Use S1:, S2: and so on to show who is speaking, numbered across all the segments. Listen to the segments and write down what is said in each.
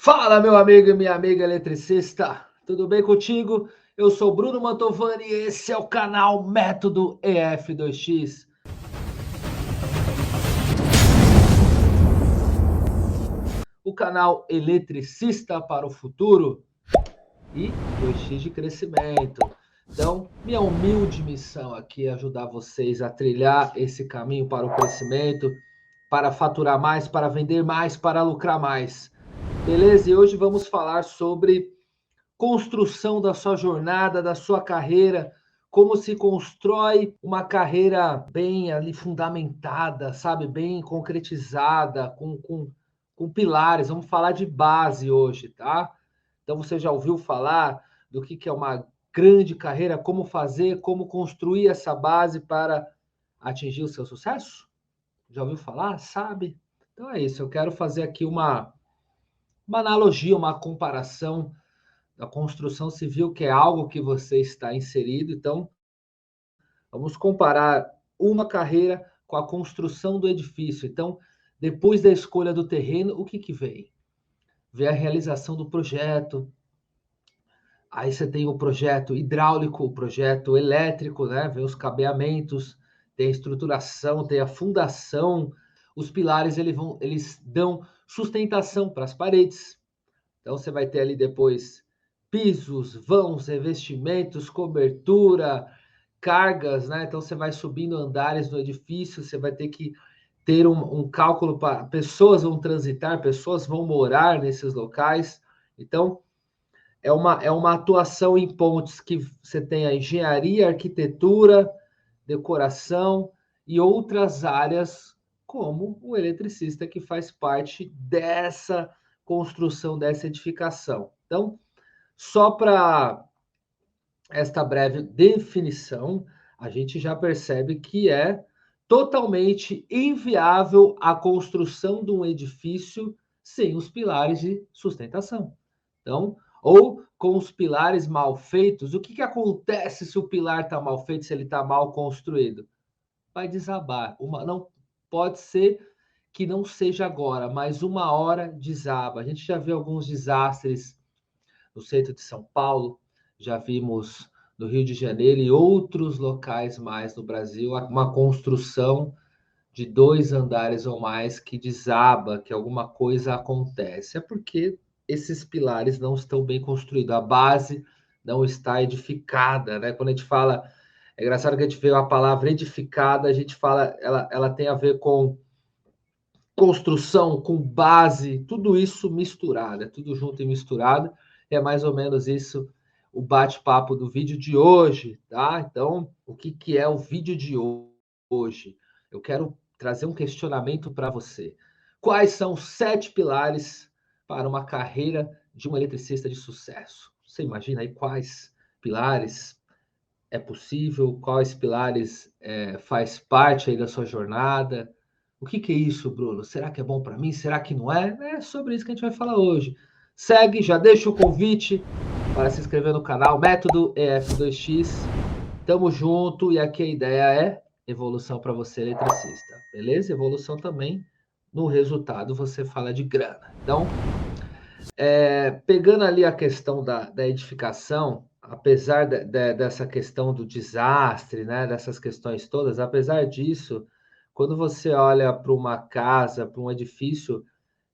S1: Fala, meu amigo e minha amiga eletricista, tudo bem contigo? Eu sou Bruno Mantovani e esse é o canal Método EF2X. O canal eletricista para o futuro e 2X de crescimento. Então, minha humilde missão aqui é ajudar vocês a trilhar esse caminho para o crescimento, para faturar mais, para vender mais, para lucrar mais. Beleza? E hoje vamos falar sobre construção da sua jornada, da sua carreira, como se constrói uma carreira bem ali fundamentada, sabe? Bem concretizada, com pilares. Vamos falar de base hoje, tá? Então você já ouviu falar do que é uma grande carreira, como fazer, como construir essa base para atingir o seu sucesso? Já ouviu falar? Sabe? Então é isso, eu quero fazer aqui uma analogia, uma comparação da construção civil, que é algo que você está inserido. Então, vamos comparar uma carreira com a construção do edifício. Então, depois da escolha do terreno, o que vem? Vem a realização do projeto. Aí você tem o projeto hidráulico, o projeto elétrico, né? Vem os cabeamentos, tem a estruturação, tem a fundação. Os pilares eles dão sustentação para as paredes. Então você vai ter ali depois pisos, vãos, revestimentos, cobertura, cargas, né? Então você vai subindo andares no edifício, você vai ter que ter um cálculo para pessoas vão transitar, pessoas vão morar nesses locais. Então é uma atuação em pontes que você tem a engenharia, arquitetura, decoração e outras áreas, como o eletricista que faz parte dessa construção, dessa edificação. Então, só para esta breve definição, a gente já percebe que é totalmente inviável a construção de um edifício sem os pilares de sustentação. Então, ou com os pilares mal feitos, o que acontece se o pilar está mal feito, se ele está mal construído? Vai desabar. Não pode ser que não seja agora, mas uma hora desaba. A gente já viu alguns desastres no centro de São Paulo, já vimos no Rio de Janeiro e outros locais mais no Brasil, uma construção de 2 andares ou mais que desaba, que alguma coisa acontece. É porque esses pilares não estão bem construídos, a base não está edificada, né? Quando a gente fala, é engraçado que a gente vê a palavra edificada, a gente fala, ela tem a ver com construção, com base, tudo isso misturado, é tudo junto e misturado. É mais ou menos isso o bate-papo do vídeo de hoje, tá? Então, o que é o vídeo de hoje? Eu quero trazer um questionamento para você. Quais são os 7 pilares para uma carreira de um eletricista de sucesso? Você imagina aí quais pilares é possível? Quais pilares faz parte aí da sua jornada? O que é isso, Bruno? Será que é bom para mim? Será que não é? É sobre isso que a gente vai falar hoje. Segue, já deixa o convite para se inscrever no canal Método EF2X. Tamo junto e aqui a ideia é evolução para você, eletricista. Beleza? Evolução também no resultado você fala de grana. Então, pegando ali a questão da edificação, apesar dessa questão do desastre, né, dessas questões todas, apesar disso, quando você olha para uma casa, para um edifício,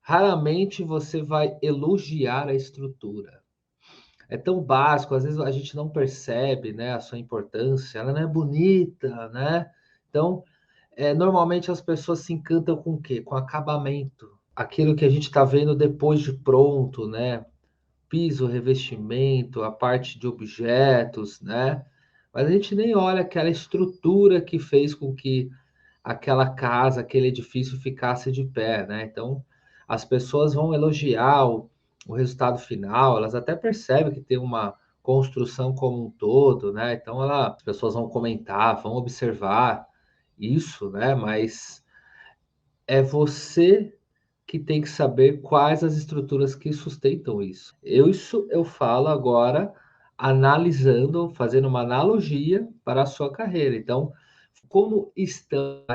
S1: raramente você vai elogiar a estrutura. É tão básico, às vezes a gente não percebe, né, a sua importância, ela não é bonita, né? Então, normalmente as pessoas se encantam com o quê? Com acabamento. Aquilo que a gente está vendo depois de pronto, né? Piso, revestimento, a parte de objetos, né? Mas a gente nem olha aquela estrutura que fez com que aquela casa, aquele edifício ficasse de pé, né? Então, as pessoas vão elogiar o resultado final, elas até percebem que tem uma construção como um todo, né? Então, as pessoas vão comentar, vão observar isso, né? Mas é você que tem que saber quais as estruturas que sustentam isso. Isso eu falo agora analisando, fazendo uma analogia para a sua carreira. Então, como estão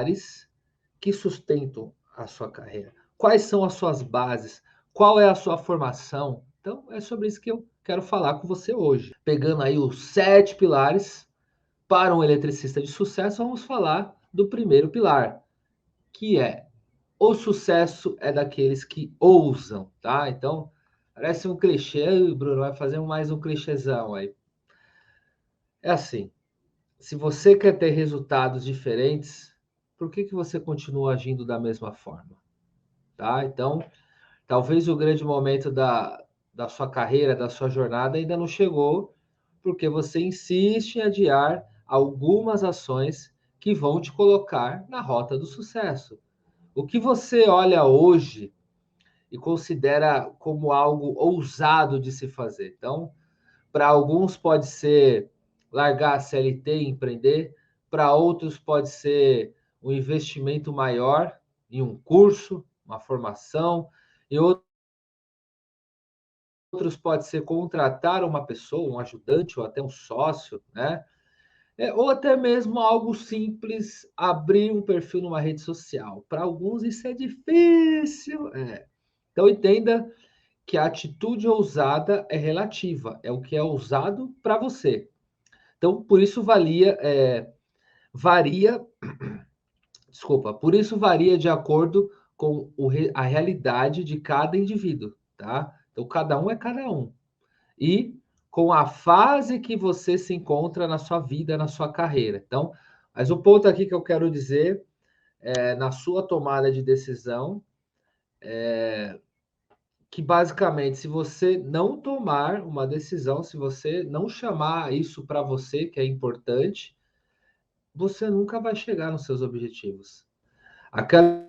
S1: que sustentam a sua carreira? Quais são as suas bases? Qual é a sua formação? Então, é sobre isso que eu quero falar com você hoje. Pegando aí os 7 pilares para um eletricista de sucesso, vamos falar do primeiro pilar, que é o sucesso é daqueles que ousam, tá? Então, parece um clichê, Bruno, vai fazer mais um clichêzão aí. É assim, se você quer ter resultados diferentes, por que você continua agindo da mesma forma? Tá? Então, talvez o grande momento da sua carreira, da sua jornada ainda não chegou, porque você insiste em adiar algumas ações que vão te colocar na rota do sucesso. O que você olha hoje e considera como algo ousado de se fazer. Então, para alguns pode ser largar a CLT e empreender, para outros pode ser um investimento maior em um curso, uma formação, e outros pode ser contratar uma pessoa, um ajudante ou até um sócio, né? Ou até mesmo algo simples, abrir um perfil numa rede social. Para alguns isso é difícil. Então entenda que a atitude ousada é relativa, é o que é ousado para você. Então, por isso varia, desculpa, por isso varia de acordo com a realidade de cada indivíduo, tá? Então, cada um é cada um. E com a fase que você se encontra na sua vida, na sua carreira. Então, mas o ponto aqui que eu quero dizer é na sua tomada de decisão, que basicamente, se você não tomar uma decisão, se você não chamar isso para você, que é importante, você nunca vai chegar nos seus objetivos. Aquela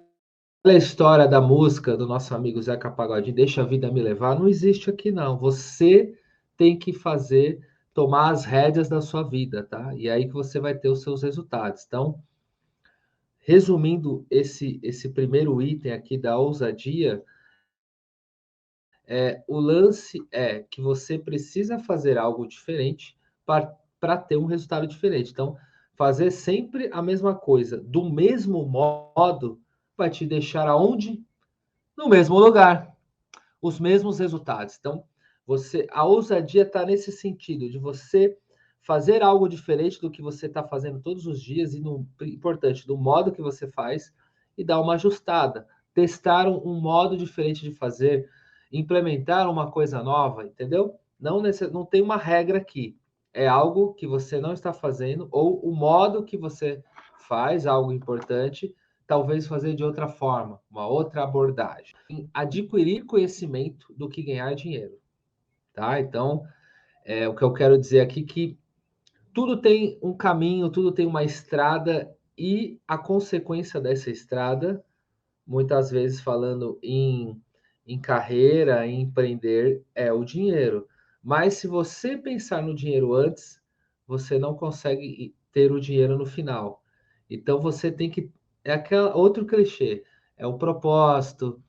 S1: história da música do nosso amigo Zeca Pagodinho, deixa a vida me levar, não existe aqui não. Você tem que fazer, tomar as rédeas da sua vida, tá? E aí que você vai ter os seus resultados. Então, resumindo esse primeiro item aqui da ousadia, o lance é que você precisa fazer algo diferente para ter um resultado diferente. Então, fazer sempre a mesma coisa do mesmo modo vai te deixar aonde? No mesmo lugar, os mesmos resultados. Então, a ousadia está nesse sentido de você fazer algo diferente do que você está fazendo todos os dias e, importante, do modo que você faz e dar uma ajustada, testar um modo diferente de fazer, implementar uma coisa nova, entendeu? Não tem uma regra aqui. É algo que você não está fazendo ou o modo que você faz algo importante, talvez fazer de outra forma, uma outra abordagem. Adquirir conhecimento do que ganhar dinheiro, tá? Então, o que eu quero dizer aqui é que tudo tem um caminho, tudo tem uma estrada e a consequência dessa estrada, muitas vezes falando em carreira, em empreender, é o dinheiro. Mas se você pensar no dinheiro antes, você não consegue ter o dinheiro no final. Então você tem que. É aquele outro clichê, é o propósito,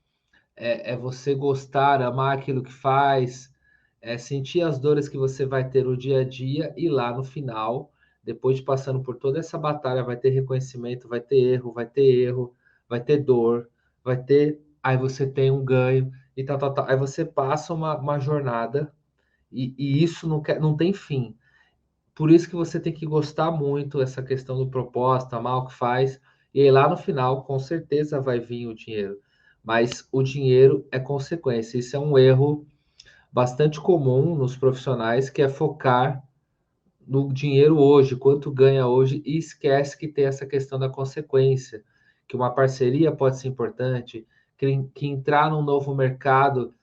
S1: é você gostar, amar aquilo que faz, é sentir as dores que você vai ter no dia a dia e lá no final, depois de passando por toda essa batalha, vai ter reconhecimento, vai ter erro, vai ter erro, vai ter dor, vai ter. Aí você tem um ganho e tal, tal, tal. Aí você passa uma jornada e isso não tem fim. Por isso que você tem que gostar muito dessa questão do propósito, amar o que faz, e aí lá no final, com certeza vai vir o dinheiro. Mas o dinheiro é consequência. Isso é um erro bastante comum nos profissionais, que é focar no dinheiro hoje, quanto ganha hoje, e esquece que tem essa questão da consequência, que uma parceria pode ser importante, que entrar num novo mercado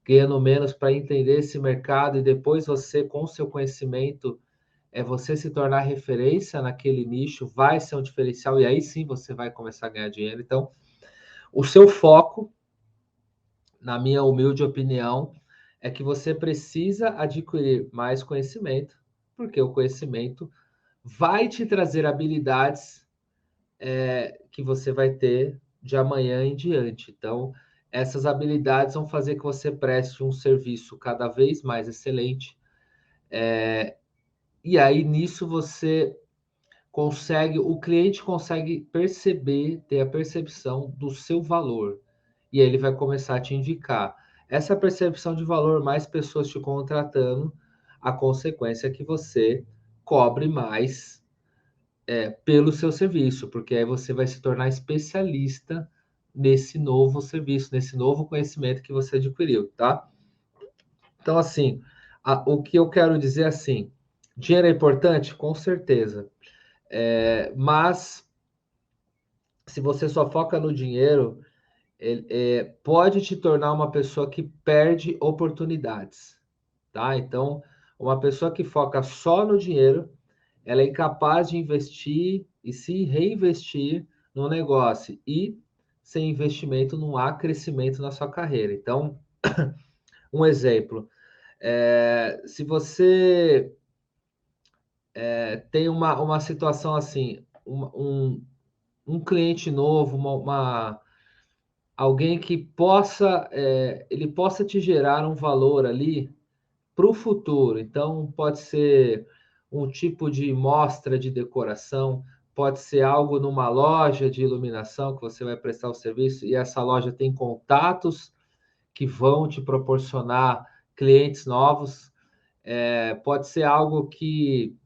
S1: ganhando menos para entender esse mercado e depois você, com o seu conhecimento, você se tornar referência naquele nicho, vai ser um diferencial e aí sim você vai começar a ganhar dinheiro. Então, o seu foco, na minha humilde opinião, é que você precisa adquirir mais conhecimento, porque o conhecimento vai te trazer habilidades que você vai ter de amanhã em diante. Então, essas habilidades vão fazer que você preste um serviço cada vez mais excelente. E aí, nisso, o cliente consegue perceber, ter a percepção do seu valor. E aí ele vai começar a te indicar. essa percepção de valor, mais pessoas te contratando, a consequência é que você cobre mais pelo seu serviço, porque aí você vai se tornar especialista nesse novo serviço, nesse novo conhecimento que você adquiriu, tá? Então, assim, o que eu quero dizer é assim, dinheiro é importante? Com certeza. Mas se você só foca no dinheiro, pode te tornar uma pessoa que perde oportunidades, tá? Então, uma pessoa que foca só no dinheiro, ela é incapaz de investir e se reinvestir no negócio. E sem investimento não há crescimento na sua carreira. Então, um exemplo, se você tem uma situação assim, um cliente novo, alguém que ele possa te gerar um valor ali para o futuro. Então, pode ser um tipo de mostra de decoração, pode ser algo numa loja de iluminação que você vai prestar o serviço e essa loja tem contatos que vão te proporcionar clientes novos. Pode ser algo que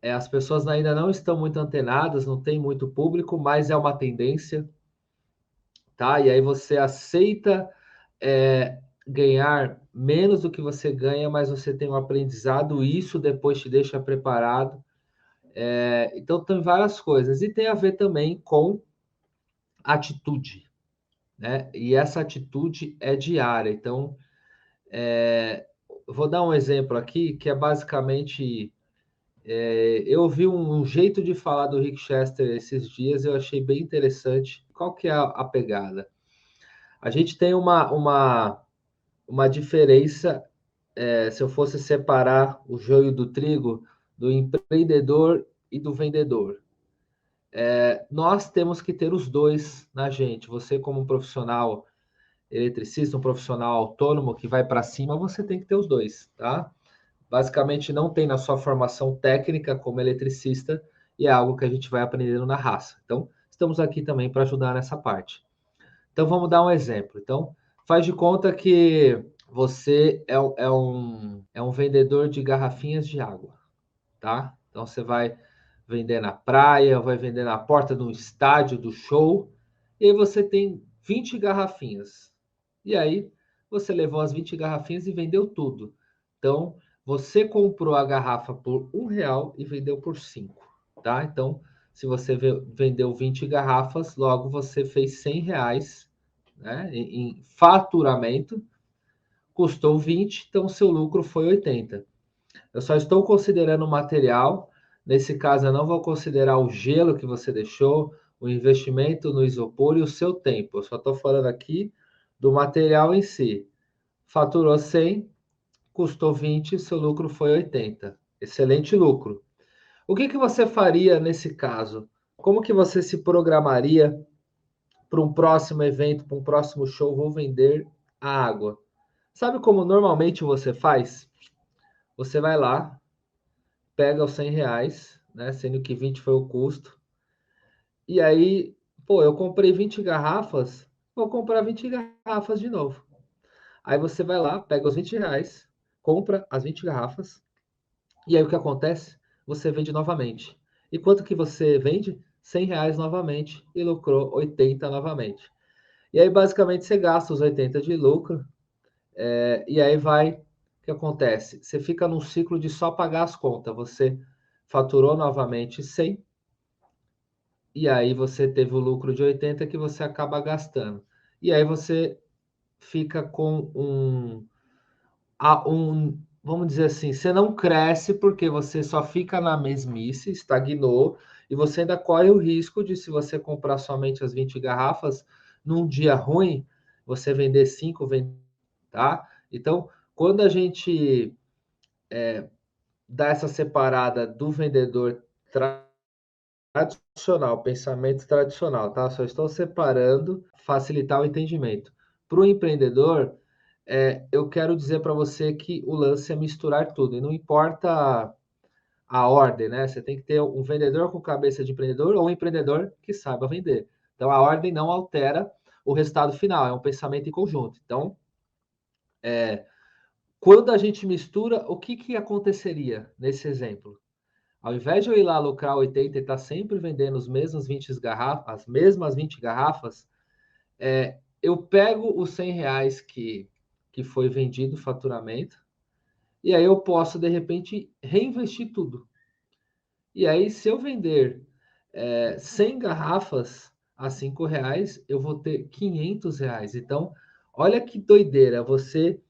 S1: as pessoas ainda não estão muito antenadas, não tem muito público, mas é uma tendência, tá? E aí você aceita ganhar menos do que você ganha, mas você tem um aprendizado, e isso depois te deixa preparado. Então tem várias coisas, e tem a ver também com atitude, né? E essa atitude é diária. Então, vou dar um exemplo aqui que é basicamente. Eu vi um jeito de falar do Rick Chester esses dias, eu achei bem interessante. Qual que é a pegada? A gente tem uma diferença, se eu fosse separar o joio do trigo, do empreendedor e do vendedor. Nós temos que ter os dois na gente. Você, como um profissional eletricista, um profissional autônomo que vai para cima, você tem que ter os dois, tá? Basicamente, não tem na sua formação técnica como eletricista e é algo que a gente vai aprendendo na raça. Então, estamos aqui também para ajudar nessa parte. Então, vamos dar um exemplo. Então, faz de conta que você é um vendedor de garrafinhas de água, tá? Então, você vai vender na praia, vai vender na porta de um estádio, do show, e aí você tem 20 garrafinhas. E aí, você levou as 20 garrafinhas e vendeu tudo. Então, você comprou a garrafa por R$ 1 e vendeu por 5, tá? Então, se você vendeu 20 garrafas, logo você fez R$ 100, né, em faturamento, custou 20, então seu lucro foi 80. Eu só estou considerando o material, nesse caso eu não vou considerar o gelo que você deixou, o investimento no isopor e o seu tempo. Eu só estou falando aqui do material em si. Faturou 100, custou 20, seu lucro foi 80. Excelente lucro. O que você faria nesse caso? Como que você se programaria para um próximo evento, para um próximo show? Vou vender a água. Sabe como normalmente você faz? Você vai lá, pega os R$ 100, né? Sendo que 20 foi o custo. E aí, pô, eu comprei 20 garrafas, vou comprar 20 garrafas de novo. Aí você vai lá, pega os R$ 20, compra as 20 garrafas, e aí o que acontece? Você vende novamente. E quanto que você vende? R$ 100 novamente e lucrou 80 novamente. E aí, basicamente, você gasta os 80 de lucro, e aí vai. O que acontece? Você fica num ciclo de só pagar as contas. Você faturou novamente 100, e aí você teve o lucro de 80 que você acaba gastando. E aí você fica com vamos dizer assim, você não cresce porque você só fica na mesmice, estagnou, e você ainda corre o risco de, se você comprar somente as 20 garrafas, num dia ruim, você vender 5, tá? Então, quando a gente dá essa separada do vendedor tradicional, pensamento tradicional, tá? Só estou separando, facilitar o entendimento. Para o empreendedor, eu quero dizer para você que o lance é misturar tudo, e não importa a ordem, né? Você tem que ter um vendedor com cabeça de empreendedor ou um empreendedor que saiba vender. Então, a ordem não altera o resultado final, é um pensamento em conjunto. Então, Quando a gente mistura, o que aconteceria nesse exemplo? Ao invés de eu ir lá lucrar 80 e estar sempre vendendo os mesmos 20 garrafas, as mesmas 20 garrafas, eu pego os R$ 100 que foi vendido o faturamento, e aí eu posso, de repente, reinvestir tudo. E aí, se eu vender 100 garrafas a R$ 5, eu vou ter R$ 500. Então, olha que doideira, você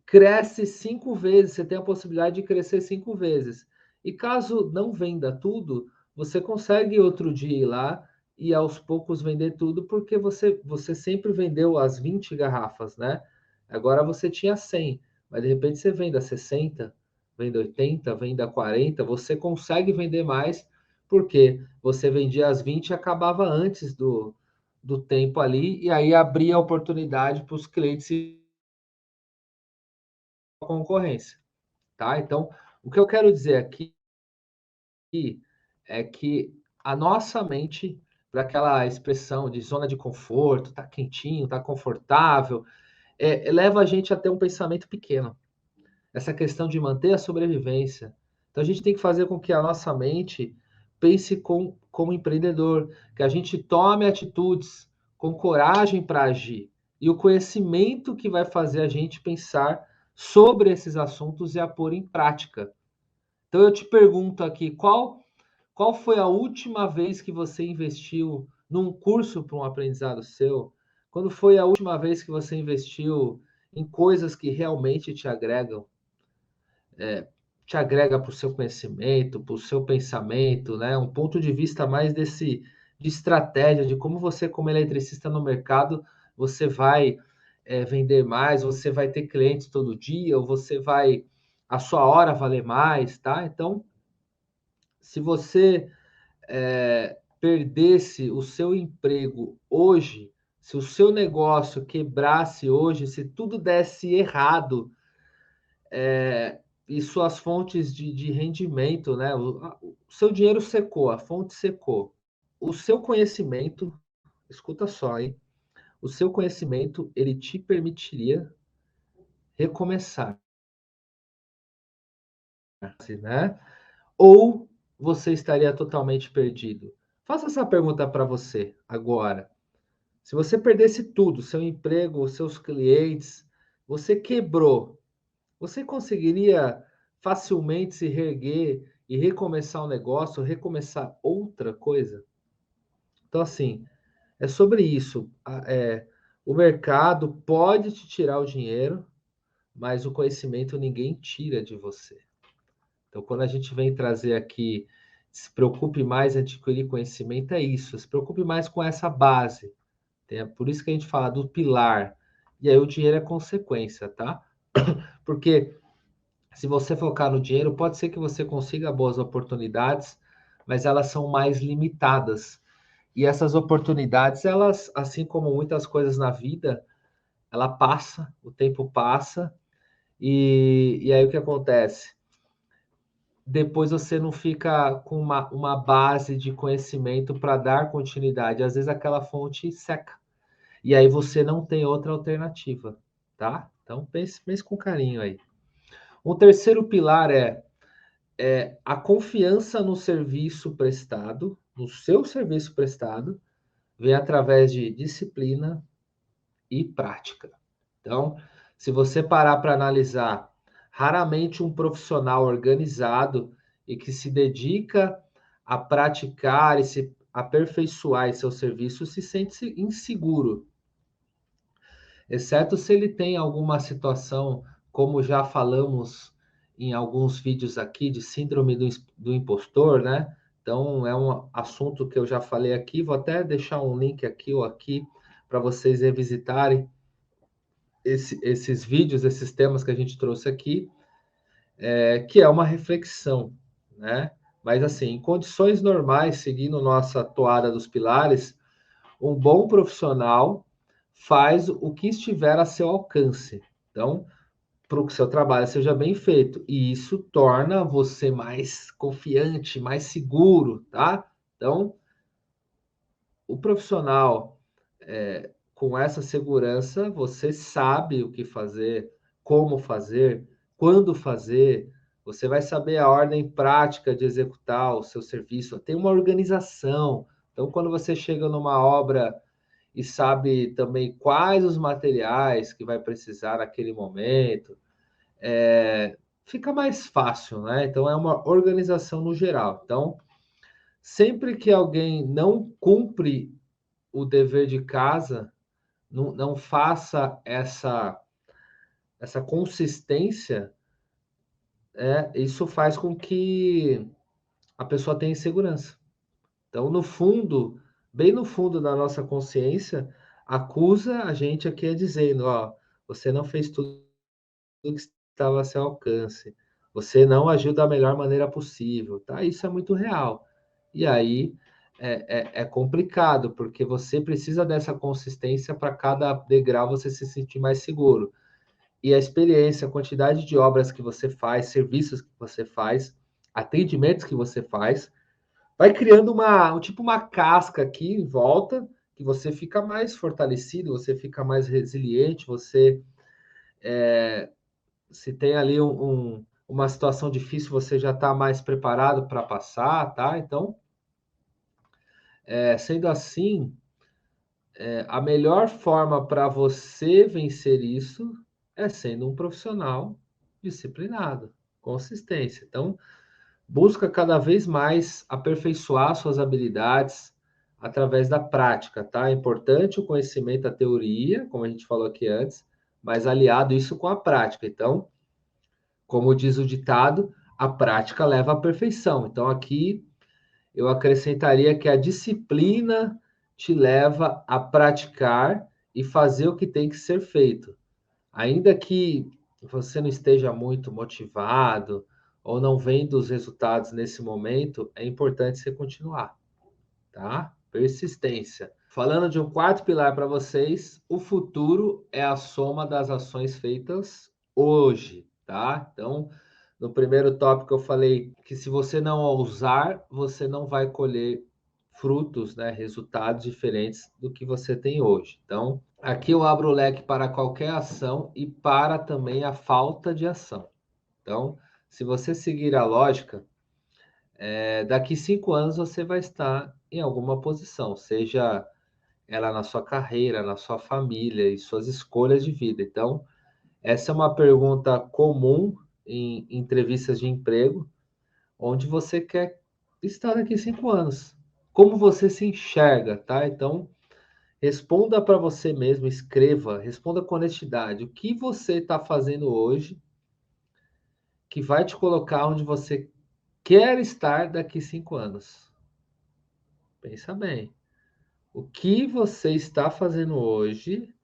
S1: cresce 5 vezes, você tem a possibilidade de crescer 5 vezes. E caso não venda tudo, você consegue outro dia ir lá e aos poucos vender tudo, porque você sempre vendeu as 20 garrafas, né? Agora você tinha 100, mas de repente você vende a 60, vende 80, vende a 40, você consegue vender mais, porque você vendia as 20 e acabava antes do tempo ali, e aí abria a oportunidade para os clientes concorrência, tá? Então, o que eu quero dizer aqui é que a nossa mente, para aquela expressão de zona de conforto, tá quentinho, tá confortável, leva a gente a ter um pensamento pequeno. Essa questão de manter a sobrevivência. Então, a gente tem que fazer com que a nossa mente pense como empreendedor, que a gente tome atitudes com coragem para agir. E o conhecimento que vai fazer a gente pensar sobre esses assuntos e a pôr em prática. Então eu te pergunto aqui, qual foi a última vez que você investiu num curso para um aprendizado seu? Quando foi a última vez que você investiu em coisas que realmente te agregam? Te agrega para o seu conhecimento, para o seu pensamento, né? Um ponto de vista mais de estratégia, de como você, como eletricista no mercado, você vai vender mais, você vai ter clientes todo dia, ou a sua hora valer mais, tá? Então, se você perdesse o seu emprego hoje, se o seu negócio quebrasse hoje, se tudo desse errado, e suas fontes de rendimento, né? O seu dinheiro secou, a fonte secou. O seu conhecimento, escuta só, hein? O seu conhecimento, ele te permitiria recomeçar, né? Ou você estaria totalmente perdido? Faça essa pergunta para você agora. Se você perdesse tudo, seu emprego, os seus clientes, você quebrou, você conseguiria facilmente se reerguer e recomeçar um negócio, recomeçar outra coisa? Então, assim, é sobre isso. O mercado pode te tirar o dinheiro, mas o conhecimento ninguém tira de você. Então, quando a gente vem trazer aqui, se preocupe mais em adquirir conhecimento, é isso. Se preocupe mais com essa base. Por isso que a gente fala do pilar. E aí o dinheiro é consequência, tá? Porque se você focar no dinheiro, pode ser que você consiga boas oportunidades, mas elas são mais limitadas. E essas oportunidades, elas, assim como muitas coisas na vida, ela passa, o tempo passa, e aí o que acontece? Depois você não fica com uma base de conhecimento para dar continuidade. Às vezes aquela fonte seca. E aí você não tem outra alternativa, tá? Então pense com carinho aí. Um terceiro pilar é a confiança no serviço prestado, no seu serviço prestado, vem através de disciplina e prática. Então, se você parar para analisar, raramente um profissional organizado e que se dedica a praticar e se aperfeiçoar em seu serviço se sente inseguro, exceto se ele tem alguma situação, como já falamos em alguns vídeos aqui, de síndrome do impostor, né? Então, é um assunto que eu já falei aqui, vou até deixar um link aqui ou aqui para vocês revisitarem esses vídeos, esses temas que a gente trouxe aqui, que é uma reflexão, né? Mas, assim, em condições normais, seguindo nossa toada dos pilares, um bom profissional faz o que estiver a seu alcance. Então, para que o seu trabalho seja bem feito. E isso torna você mais confiante, mais seguro, tá? Então, o profissional com essa segurança, você sabe o que fazer, como fazer, quando fazer, você vai saber a ordem prática de executar o seu serviço, tem uma organização. Então, quando você chega numa obra e sabe também quais os materiais que vai precisar naquele momento, fica mais fácil, né? Então, é uma organização no geral. Então, sempre que alguém não cumpre o dever de casa, não faça essa consistência, isso faz com que a pessoa tenha insegurança. Então, no fundo, bem no fundo da nossa consciência, acusa a gente aqui dizendo, ó, você não fez tudo que estava a seu alcance, você não agiu da melhor maneira possível, tá? Isso é muito real. E aí é complicado, porque você precisa dessa consistência para cada degrau você se sentir mais seguro. E a experiência, a quantidade de obras que você faz, serviços que você faz, atendimentos que você faz, vai criando tipo uma casca aqui em volta, que você fica mais fortalecido, você fica mais resiliente, você se tem ali uma situação difícil, você já está mais preparado para passar, tá? Então, sendo assim, a melhor forma para você vencer isso é sendo um profissional disciplinado, consistência. Então, busca cada vez mais aperfeiçoar suas habilidades através da prática, tá? É importante o conhecimento da teoria, como a gente falou aqui antes, mas aliado isso com a prática. Então, como diz o ditado, a prática leva à perfeição. Então, aqui eu acrescentaria que a disciplina te leva a praticar e fazer o que tem que ser feito. Ainda que você não esteja muito motivado ou não vendo os resultados nesse momento, é importante você continuar, tá? Persistência. Falando de um quarto pilar para vocês, o futuro é a soma das ações feitas hoje, tá? Então, no primeiro tópico eu falei que se você não ousar, você não vai colher frutos, né, resultados diferentes do que você tem hoje. Então, aqui eu abro o leque para qualquer ação e para também a falta de ação. Então, se você seguir a lógica, daqui 5 anos você vai estar em alguma posição, seja ela na sua carreira, na sua família e suas escolhas de vida. Então, essa é uma pergunta comum em entrevistas de emprego, onde você quer estar daqui 5 anos. Como você se enxerga, tá? Então, responda para você mesmo, escreva, responda com honestidade. O que você está fazendo hoje que vai te colocar onde você quer estar daqui 5 anos? Pensa bem. O que você está fazendo hoje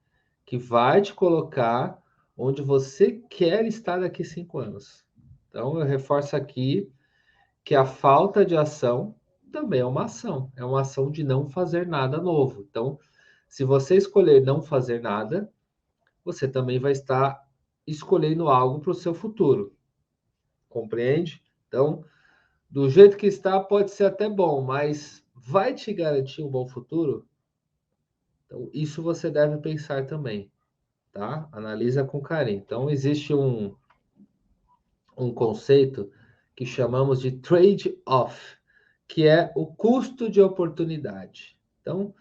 S1: que vai te colocar onde você quer estar daqui 5 anos? Então, eu reforço aqui que a falta de ação também é uma ação de não fazer nada novo. Então, se você escolher não fazer nada, você também vai estar escolhendo algo para o seu futuro. Compreende? Então, do jeito que está, pode ser até bom, mas vai te garantir um bom futuro? Então, isso você deve pensar também, tá? Analisa com carinho. Então, existe um conceito que chamamos de trade-off, que é o custo de oportunidade. Então,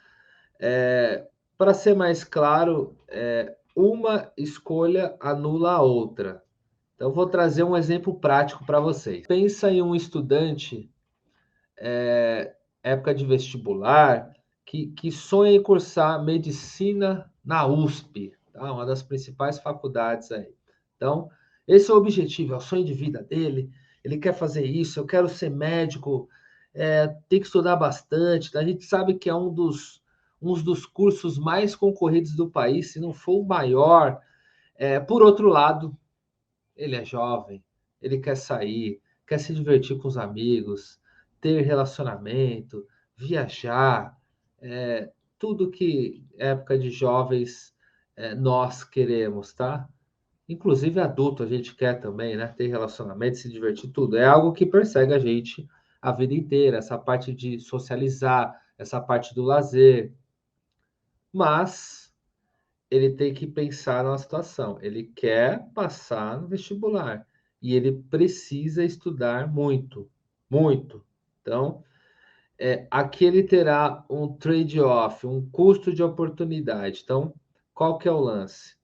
S1: para ser mais claro, uma escolha anula a outra. Então, vou trazer um exemplo prático para vocês. Pensa em um estudante, época de vestibular, que sonha em cursar medicina na USP, tá? Uma das principais faculdades aí. Então, esse é o objetivo, é o sonho de vida dele. Ele quer fazer isso, eu quero ser médico, tem que estudar bastante. Tá? A gente sabe que é um dos cursos mais concorridos do país, se não for o maior. Por outro lado, ele é jovem, ele quer sair, quer se divertir com os amigos, ter relacionamento, viajar, tudo que época de jovens nós queremos, tá? Inclusive adulto a gente quer também, né? Ter relacionamento, se divertir, tudo. É algo que persegue a gente a vida inteira, essa parte de socializar, essa parte do lazer. Mas ele tem que pensar numa situação. Ele quer passar no vestibular e ele precisa estudar muito, muito. Então, aqui ele terá um trade-off, um custo de oportunidade. Então, qual que é o lance?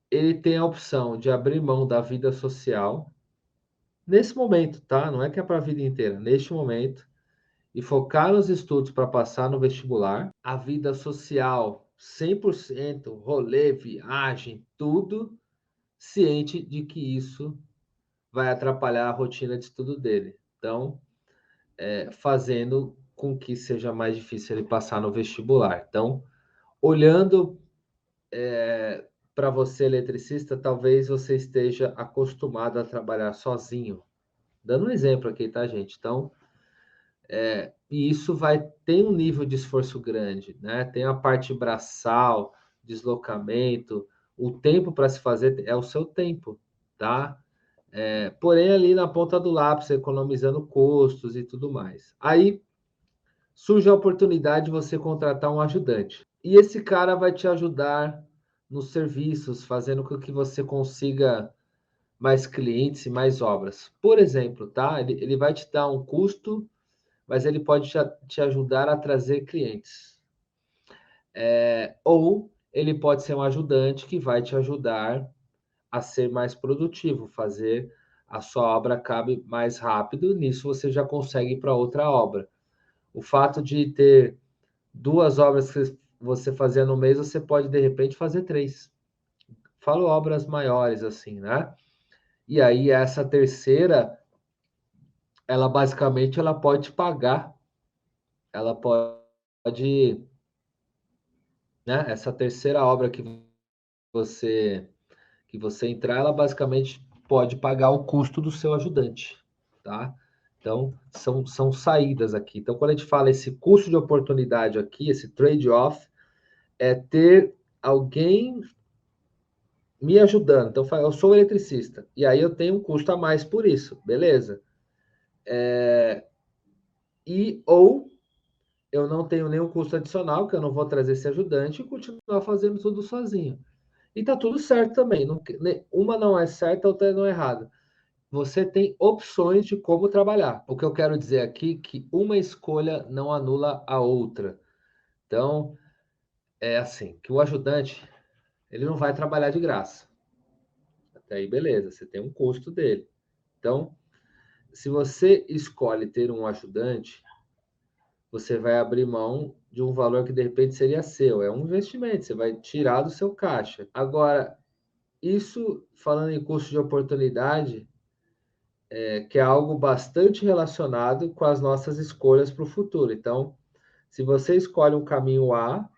S1: Ele tem a opção de abrir mão da vida social nesse momento, tá? Não é que é para a vida inteira, neste momento, e focar nos estudos para passar no vestibular. A vida social, 100%, rolê, viagem, tudo, ciente de que isso vai atrapalhar a rotina de estudo dele. Então, fazendo com que seja mais difícil ele passar no vestibular. Então, olhando para você, eletricista, talvez você esteja acostumado a trabalhar sozinho. Dando um exemplo aqui, tá, gente? Então, e isso vai ter um nível de esforço grande, né? Tem a parte braçal, deslocamento, o tempo para se fazer é o seu tempo, tá? Porém, ali na ponta do lápis, economizando custos e tudo mais. Aí surge a oportunidade de você contratar um ajudante. E esse cara vai te ajudar nos serviços, fazendo com que você consiga mais clientes e mais obras. Por exemplo, tá? Ele vai te dar um custo, mas ele pode te ajudar a trazer clientes. Ou ele pode ser um ajudante que vai te ajudar a ser mais produtivo, fazer a sua obra acabe mais rápido, nisso você já consegue ir para outra obra. O fato de ter 2 obras que você fazia no mês, você pode de repente fazer 3. Falo obras maiores assim, né? E aí essa terceira, ela basicamente ela pode pagar, ela pode, né? Essa terceira obra você que você entrar, ela basicamente pode pagar o custo do seu ajudante, tá? Então, são saídas aqui. Então, quando a gente fala esse custo de oportunidade aqui, esse trade-off, é ter alguém me ajudando. Então, eu sou eletricista, e aí eu tenho um custo a mais por isso, beleza? Ou eu não tenho nenhum custo adicional, que eu não vou trazer esse ajudante e continuar fazendo tudo sozinho. E tá tudo certo também. Uma não é certa, a outra não é errada. Você tem opções de como trabalhar. O que eu quero dizer aqui é que uma escolha não anula a outra. Então, é assim, que o ajudante, ele não vai trabalhar de graça. Até aí, beleza, você tem um custo dele. Então, se você escolhe ter um ajudante, você vai abrir mão de um valor que de repente seria seu. É um investimento, você vai tirar do seu caixa. Agora, isso falando em custo de oportunidade, que é algo bastante relacionado com as nossas escolhas para o futuro. Então, se você escolhe um caminho A,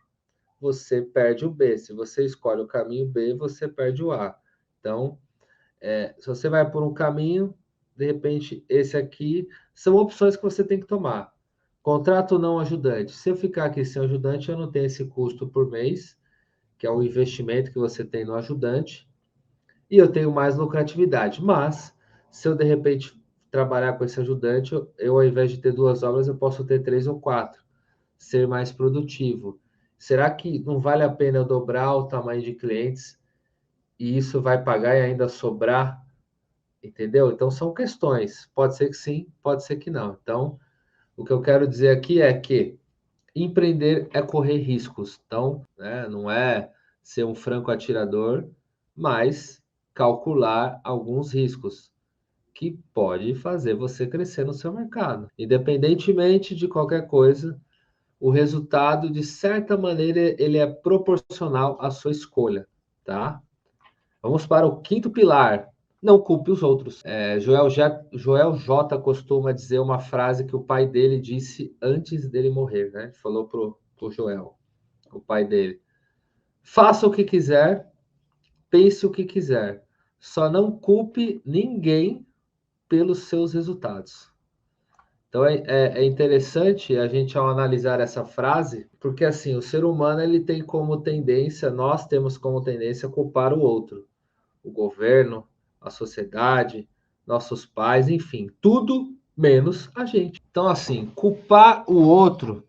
S1: você perde o B. Se você escolhe o caminho B, você perde o A. Então, se você vai por um caminho, de repente, esse aqui são opções que você tem que tomar. Contrato não ajudante. Se eu ficar aqui sem ajudante, eu não tenho esse custo por mês, que é o investimento que você tem no ajudante, e eu tenho mais lucratividade. Mas, se eu de repente trabalhar com esse ajudante, eu ao invés de ter 2 obras, eu posso ter 3 ou 4, ser mais produtivo. Será que não vale a pena eu dobrar o tamanho de clientes e isso vai pagar e ainda sobrar? Entendeu? Então são questões. Pode ser que sim, pode ser que não. Então, o que eu quero dizer aqui é que empreender é correr riscos. Então, né, não é ser um franco atirador, mas calcular alguns riscos que pode fazer você crescer no seu mercado. Independentemente de qualquer coisa, o resultado, de certa maneira, ele é proporcional à sua escolha, tá? Vamos para o quinto pilar. Não culpe os outros. Joel J. costuma dizer uma frase que o pai dele disse antes dele morrer, né? Falou pro Joel, o pai dele. Faça o que quiser, pense o que quiser. Só não culpe ninguém pelos seus resultados. Então é interessante a gente ao analisar essa frase, porque assim, o ser humano ele tem como tendência, nós temos como tendência a culpar o outro, o governo, a sociedade, nossos pais, enfim, tudo menos a gente. Então assim, culpar o outro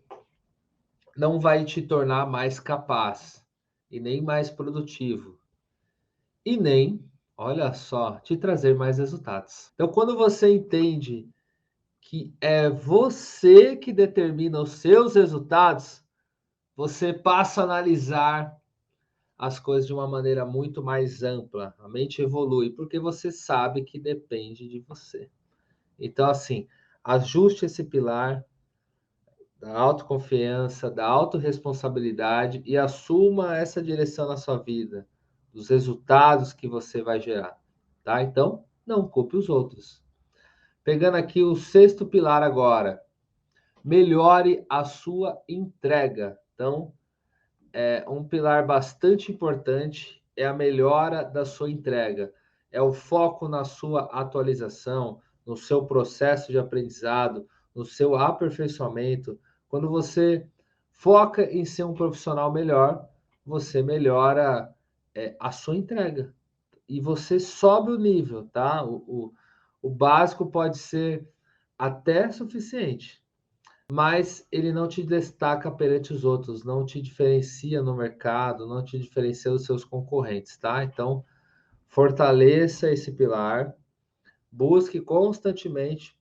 S1: não vai te tornar mais capaz. e nem mais produtivo, e nem, olha só, te trazer mais resultados. Então, quando você entende que é você que determina os seus resultados, você passa a analisar as coisas de uma maneira muito mais ampla. A mente evolui porque você sabe que depende de você. Então, assim, ajuste esse pilar da autoconfiança, da autorresponsabilidade e assuma essa direção na sua vida, dos resultados que você vai gerar, tá? Então, não culpe os outros. Pegando aqui o sexto pilar agora, melhore a sua entrega. Então, um pilar bastante importante é a melhora da sua entrega. É o foco na sua atualização, no seu processo de aprendizado, no seu aperfeiçoamento. Quando você foca em ser um profissional melhor, você melhora a sua entrega. E você sobe o nível, tá? O básico pode ser até suficiente, mas ele não te destaca perante os outros, não te diferencia no mercado, não te diferencia dos seus concorrentes, tá? Então, fortaleça esse pilar, busque constantemente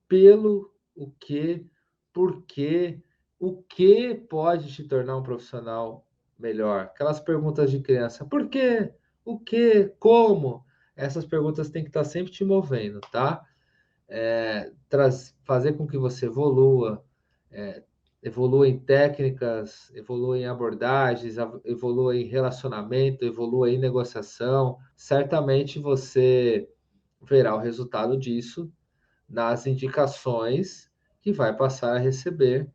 S1: pelo o que, por quê, o que pode te tornar um profissional melhor. Aquelas perguntas de criança, por quê? O que? Como? Essas perguntas têm que estar sempre te movendo, tá? Fazer com que você evolua, é, evolua em técnicas, evolua em abordagens, evolua em relacionamento, evolua em negociação. Certamente você verá o resultado disso nas indicações que vai passar a receber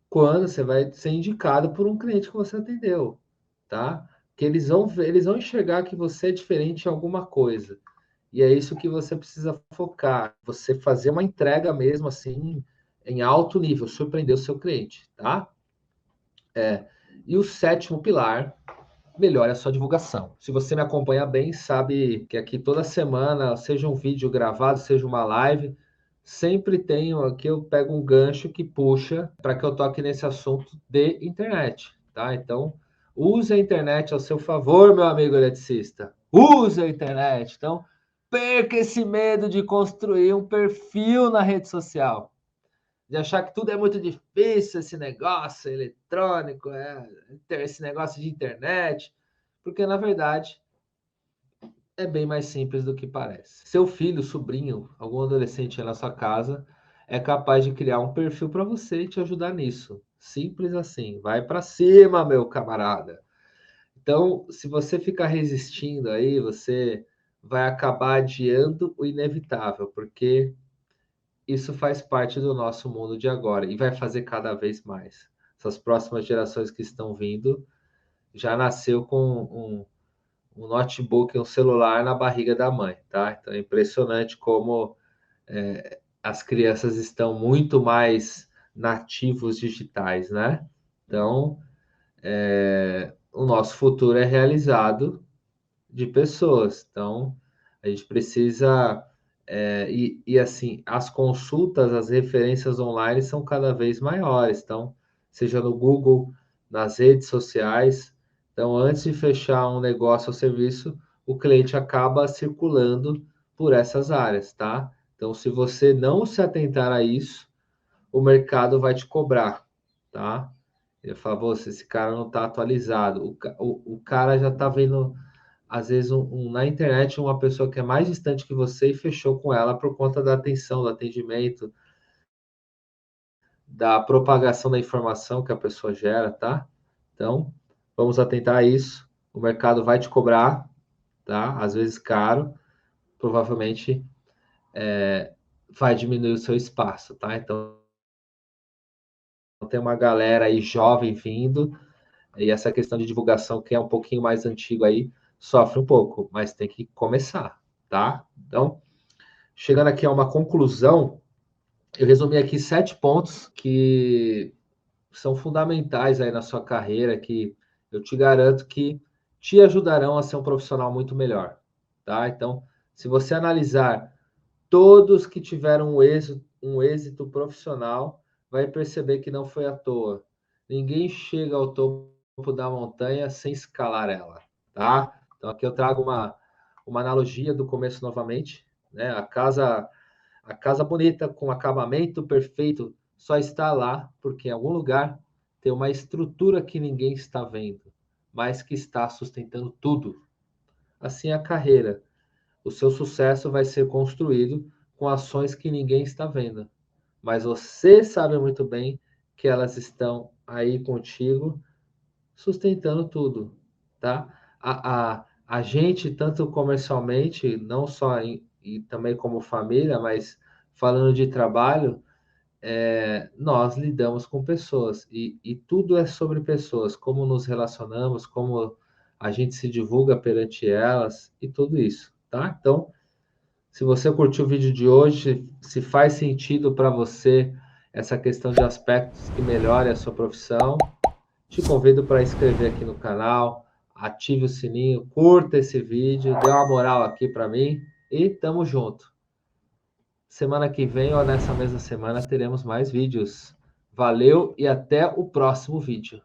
S1: quando você vai ser indicado por um cliente que você atendeu, tá? Que eles vão enxergar que você é diferente em alguma coisa. E é isso que você precisa focar, você fazer uma entrega mesmo assim, em alto nível, surpreender o seu cliente, tá? E o sétimo pilar, melhore a sua divulgação. Se você me acompanha bem, sabe que aqui toda semana, seja um vídeo gravado, seja uma live, sempre tenho aqui, eu pego um gancho que puxa para que eu toque nesse assunto de internet, tá? Então, use a internet ao seu favor, meu amigo eletricista. Use a internet. Então, perca esse medo de construir um perfil na rede social, de achar que tudo é muito difícil, esse negócio eletrônico, esse negócio de internet, porque na verdade é bem mais simples do que parece. Seu filho, sobrinho, algum adolescente aí na sua casa é capaz de criar um perfil para você e te ajudar nisso. Simples assim. Vai para cima, meu camarada. Então, se você ficar resistindo aí, você vai acabar adiando o inevitável, porque isso faz parte do nosso mundo de agora e vai fazer cada vez mais. Essas próximas gerações que estão vindo já nasceu com um notebook, um celular na barriga da mãe, tá? Então é impressionante como as crianças estão muito mais nativos digitais, né? Então, o nosso futuro é realizado de pessoas. Então, a gente precisa. Assim, as consultas, as referências online são cada vez maiores. Então, seja no Google, nas redes sociais. Então, antes de fechar um negócio ou serviço, o cliente acaba circulando por essas áreas, tá? Então, se você não se atentar a isso, o mercado vai te cobrar, tá? Ele fala, "Você, esse cara não está atualizado. O cara já está vendo, às vezes, na internet, uma pessoa que é mais distante que você e fechou com ela por conta da atenção, do atendimento, da propagação da informação que a pessoa gera, tá? Então, vamos atentar a isso. O mercado vai te cobrar, tá? Às vezes caro, provavelmente vai diminuir o seu espaço, tá? Então, tem uma galera aí jovem vindo, e essa questão de divulgação, que é um pouquinho mais antigo aí, sofre um pouco, mas tem que começar, tá? Então, chegando aqui a uma conclusão, eu resumi aqui 7 pontos que são fundamentais aí na sua carreira, que eu te garanto que te ajudarão a ser um profissional muito melhor, tá? Então, se você analisar todos que tiveram um êxito profissional, vai perceber que não foi à toa. Ninguém chega ao topo da montanha sem escalar ela, tá? Então aqui eu trago uma analogia do começo novamente, né? A casa bonita com acabamento perfeito só está lá porque em algum lugar tem uma estrutura que ninguém está vendo, mas que está sustentando tudo. Assim é a carreira. O seu sucesso vai ser construído com ações que ninguém está vendo, mas você sabe muito bem que elas estão aí contigo, sustentando tudo, tá? A gente, tanto comercialmente, não só e também como família, mas falando de trabalho, nós lidamos com pessoas e tudo é sobre pessoas, como nos relacionamos, como a gente se divulga perante elas e tudo isso, tá? Então, se você curtiu o vídeo de hoje, se faz sentido para você essa questão de aspectos que melhorem a sua profissão, te convido para inscrever aqui no canal, ative o sininho, curta esse vídeo, dê uma moral aqui para mim e tamo junto. Semana que vem ou nessa mesma semana teremos mais vídeos. Valeu e até o próximo vídeo.